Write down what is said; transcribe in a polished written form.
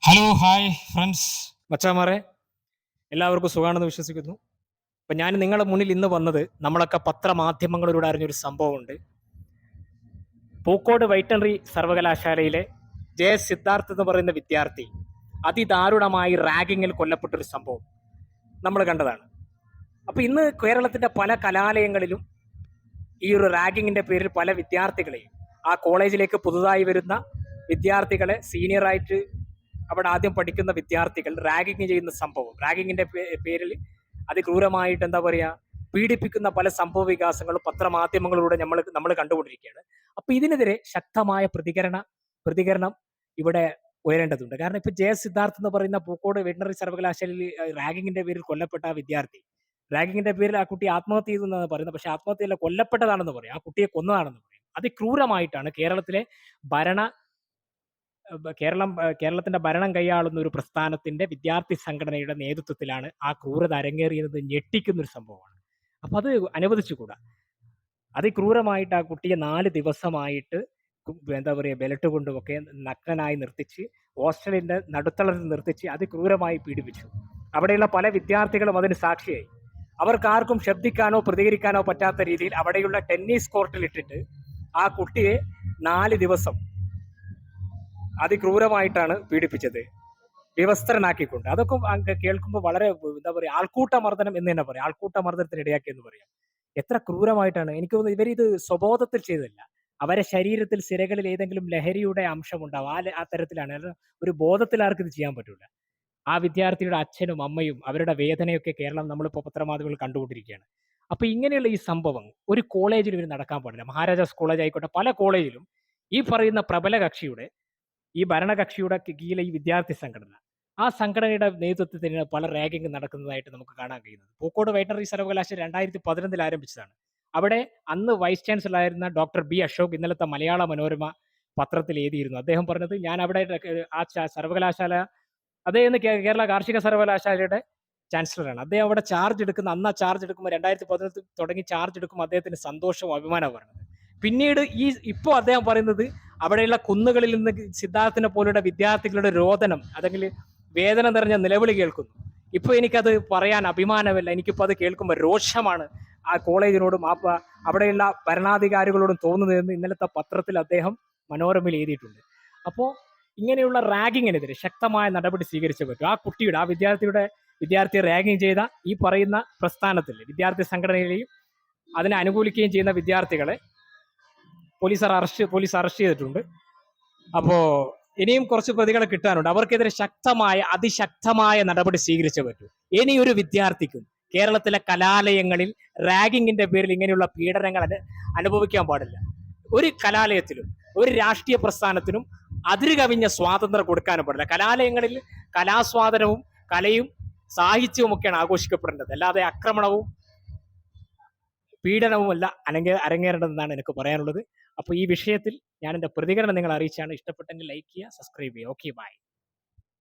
Hello hi friends. മച്ചാമാരെ, എല്ലാവർക്കും സുഖമാണെന്ന് വിശ്വസിക്കുന്നു. അപ്പം ഞാൻ നിങ്ങളുടെ മുന്നിൽ ഇന്ന് വന്നത് നമ്മളൊക്കെ പത്രമാധ്യമങ്ങളിലൂടെ അറിഞ്ഞൊരു സംഭവമുണ്ട്. പൂക്കോട് വെറ്ററിനറി സർവകലാശാലയിലെ ജെ സിദ്ധാർത്ഥ് എന്ന് പറയുന്ന വിദ്യാർത്ഥി അതിദാരുണമായി റാഗിങ്ങിൽ കൊല്ലപ്പെട്ടൊരു സംഭവം നമ്മൾ കണ്ടതാണ്. അപ്പോൾ ഇന്ന് കേരളത്തിൻ്റെ പല കലാലയങ്ങളിലും ഈ ഒരു റാഗിങ്ങിൻ്റെ പേരിൽ പല വിദ്യാർത്ഥികളെയും ആ കോളേജിലേക്ക് പുതുതായി വരുന്ന വിദ്യാർത്ഥികളെ സീനിയറായിട്ട് അവിടെ ആദ്യം പഠിക്കുന്ന വിദ്യാർത്ഥികൾ റാഗിങ് ചെയ്യുന്ന സംഭവം, റാഗിങ്ങിന്റെ പേരിൽ അതിക്രൂരമായിട്ട് എന്താ പറയുക, പീഡിപ്പിക്കുന്ന പല സംഭവ വികാസങ്ങളും പത്രമാധ്യമങ്ങളിലൂടെ നമ്മൾ കണ്ടുകൊണ്ടിരിക്കുകയാണ്. അപ്പൊ ഇതിനെതിരെ ശക്തമായ പ്രതികരണം ഇവിടെ ഉയരേണ്ടതുണ്ട്. കാരണം ഇപ്പൊ ജെ സിദ്ധാർത്ഥ് എന്ന് പറയുന്ന പൂക്കോട് വെറ്ററിനറി സർവകലാശാലയിൽ റാഗിങ്ങിന്റെ പേരിൽ കൊല്ലപ്പെട്ട ആ വിദ്യാർത്ഥി, റാഗിങ്ങിന്റെ പേരിൽ ആ കുട്ടി ആത്മഹത്യ ചെയ്തു എന്നാണ് പറയുന്നത്. പക്ഷെ ആത്മഹത്യയല്ല, കൊല്ലപ്പെട്ടതാണെന്ന് പറയും, ആ കുട്ടിയെ കൊന്നതാണെന്ന് പറയും. അതിക്രൂരമായിട്ടാണ് കേരളത്തിലെ ഭരണ കേരളത്തിന്റെ ഭരണം കൈയാളുന്ന ഒരു പ്രസ്ഥാനത്തിന്റെ വിദ്യാർത്ഥി സംഘടനയുടെ നേതൃത്വത്തിലാണ് ആ ക്രൂരത അരങ്ങേറിയത്. ഞെട്ടിക്കുന്ന ഒരു സംഭവമാണ്. അപ്പൊ അത് അനുവദിച്ചുകൂടാ. അതിക്രൂരമായിട്ട് ആ കുട്ടിയെ 4 ദിവസമായിട്ട് എന്താ പറയുക, ബെലറ്റ് കൊണ്ടുമൊക്കെ നഗ്നനായി നിർത്തിച്ച് ഹോസ്റ്റലിന്റെ നടുത്തളത്തിൽ നിർത്തിച്ച് അതിക്രൂരമായി പീഡിപ്പിച്ചു. അവിടെയുള്ള പല വിദ്യാർത്ഥികളും അതിന് സാക്ഷിയായി. അവർക്കാർക്കും ശബ്ദിക്കാനോ പ്രതികരിക്കാനോ പറ്റാത്ത രീതിയിൽ അവിടെയുള്ള ടെന്നീസ് കോർട്ടിൽ ഇട്ടിട്ട് ആ കുട്ടിയെ 4 ദിവസം അതിക്രൂരമായിട്ടാണ് പീഡിപ്പിച്ചത്, വിവസ്ത്രനാക്കിക്കൊണ്ട്. അതൊക്കെ കേൾക്കുമ്പോൾ വളരെ എന്താ പറയുക, ആൾക്കൂട്ട മർദ്ദനം എന്ന് തന്നെ പറയാം, ആൾക്കൂട്ട മർദ്ദനത്തിന് ഇടയാക്കി എന്ന് പറയാം. എത്ര ക്രൂരമായിട്ടാണ്. എനിക്ക് തോന്നുന്നു ഇവരിത് സ്വബോധത്തിൽ ചെയ്തതല്ല, അവരെ ശരീരത്തിൽ സിരകളിൽ ഏതെങ്കിലും ലഹരിയുടെ അംശം ഉണ്ടാവും, ആ തരത്തിലാണ്. ഒരു ബോധത്തിൽ ആർക്ക് ഇത് ചെയ്യാൻ പറ്റൂല. ആ വിദ്യാർത്ഥിയുടെ അച്ഛനും അമ്മയും അവരുടെ വേദനയൊക്കെ കേരളം നമ്മളിപ്പോൾ പത്രമാധ്യമങ്ങൾ കണ്ടുകൊണ്ടിരിക്കുകയാണ്. അപ്പൊ ഇങ്ങനെയുള്ള ഈ സംഭവം ഒരു കോളേജിലും ഇവർ നടക്കാൻ പാടില്ല. മഹാരാജാസ് കോളേജ് ആയിക്കോട്ടെ, പല കോളേജിലും ഈ പറയുന്ന പ്രബല കക്ഷിയുടെ, ഈ ഭരണകക്ഷിയുടെ കീഴിലെ ഈ വിദ്യാർത്ഥി സംഘടന, ആ സംഘടനയുടെ നേതൃത്വത്തിന് പല റാഗിംഗ് നടക്കുന്നതായിട്ട് നമുക്ക് കാണാൻ കഴിയുന്നത്. പൂക്കോട് വെറ്ററിനറി സർവകലാശാല 2011 ആരംഭിച്ചതാണ്. അവിടെ അന്ന് വൈസ് ചാൻസലർ ആയിരുന്ന ഡോക്ടർ ബി അശോക് ഇന്നലത്തെ മലയാള മനോരമ പത്രത്തിൽ എഴുതിയിരുന്നു. അദ്ദേഹം പറഞ്ഞത്, ഞാൻ അവിടെ ആ സർവകലാശാല, അദ്ദേഹം കേരള കാർഷിക സർവകലാശാലയുടെ ചാൻസലറാണ്. അദ്ദേഹം അവിടെ ചാർജ് എടുക്കുന്ന, അന്ന് ആ ചാർജ് എടുക്കുമ്പോൾ 2011 തുടങ്ങി ചാർജ് എടുക്കുമ്പോൾ അദ്ദേഹത്തിന് സന്തോഷവും അഭിമാനവും പറയുന്നത്. പിന്നീട് ഇപ്പോൾ അദ്ദേഹം പറയുന്നത്, അവിടെയുള്ള കുന്നുകളിൽ നിന്ന് സിദ്ധാർത്ഥിനെ പോലുള്ള വിദ്യാർത്ഥികളുടെ രോദനം, അല്ലെങ്കിൽ വേദന നിറഞ്ഞ നിലവിളി കേൾക്കുന്നു. ഇപ്പോൾ എനിക്കത് പറയാൻ അഭിമാനമല്ല, എനിക്കിപ്പോൾ അത് കേൾക്കുമ്പോൾ രോഷമാണ് ആ കോളേജിനോടും അവിടെയുള്ള ഭരണാധികാരികളോടും തോന്നുന്നതെന്ന് ഇന്നലത്തെ പത്രത്തിൽ അദ്ദേഹം മനോരമയിൽ എഴുതിയിട്ടുണ്ട്. അപ്പോൾ ഇങ്ങനെയുള്ള റാഗിങ്ങിനെതിരെ ശക്തമായ നടപടി സ്വീകരിച്ചേ പറ്റൂ. ആ കുട്ടിയുടെ, ആ വിദ്യാർത്ഥിയെ റാഗിങ് ചെയ്ത ഈ പറയുന്ന പ്രസ്ഥാനത്തിൽ, വിദ്യാർത്ഥി സംഘടനയിലെയും അതിനെ അനുകൂലിക്കുകയും ചെയ്യുന്ന വിദ്യാർത്ഥികളെ പോലീസ് അറസ്റ്റ് ചെയ്തിട്ടുണ്ട്. അപ്പോ ഇനിയും കുറച്ച് പ്രതികളെ കിട്ടാനുണ്ട്. അവർക്കെതിരെ അതിശക്തമായ നടപടി സ്വീകരിച്ചേ പറ്റൂ. ഇനി ഒരു വിദ്യാർത്ഥിക്കും കേരളത്തിലെ കലാലയങ്ങളിൽ റാഗിങ്ങിന്റെ പേരിൽ ഇങ്ങനെയുള്ള പീഡനങ്ങൾ അനുഭവിക്കാൻ പാടില്ല. ഒരു കലാലയത്തിലും ഒരു രാഷ്ട്രീയ പ്രസ്ഥാനത്തിനും അതിരുകവിഞ്ഞ സ്വാതന്ത്ര്യം കൊടുക്കാനും പാടില്ല. കലാലയങ്ങളിൽ കലാസ്വാദനവും കലയും സാഹിത്യവും ഒക്കെയാണ് ആഘോഷിക്കപ്പെടേണ്ടത്, അല്ലാതെ ആക്രമണവും പീഡനവുമല്ല അരങ്ങേറേണ്ടതെന്നാണ് എനിക്ക് പറയാനുള്ളത്. അപ്പോൾ ഈ വിഷയത്തിൽ ഞാൻ എൻ്റെ പ്രതികരണം നിങ്ങൾ അറിയിച്ചാണ്. ഇഷ്ടപ്പെട്ടെങ്കിൽ ലൈക്ക് ചെയ്യുക, സബ്സ്ക്രൈബ് ചെയ്യുക. Okay, by.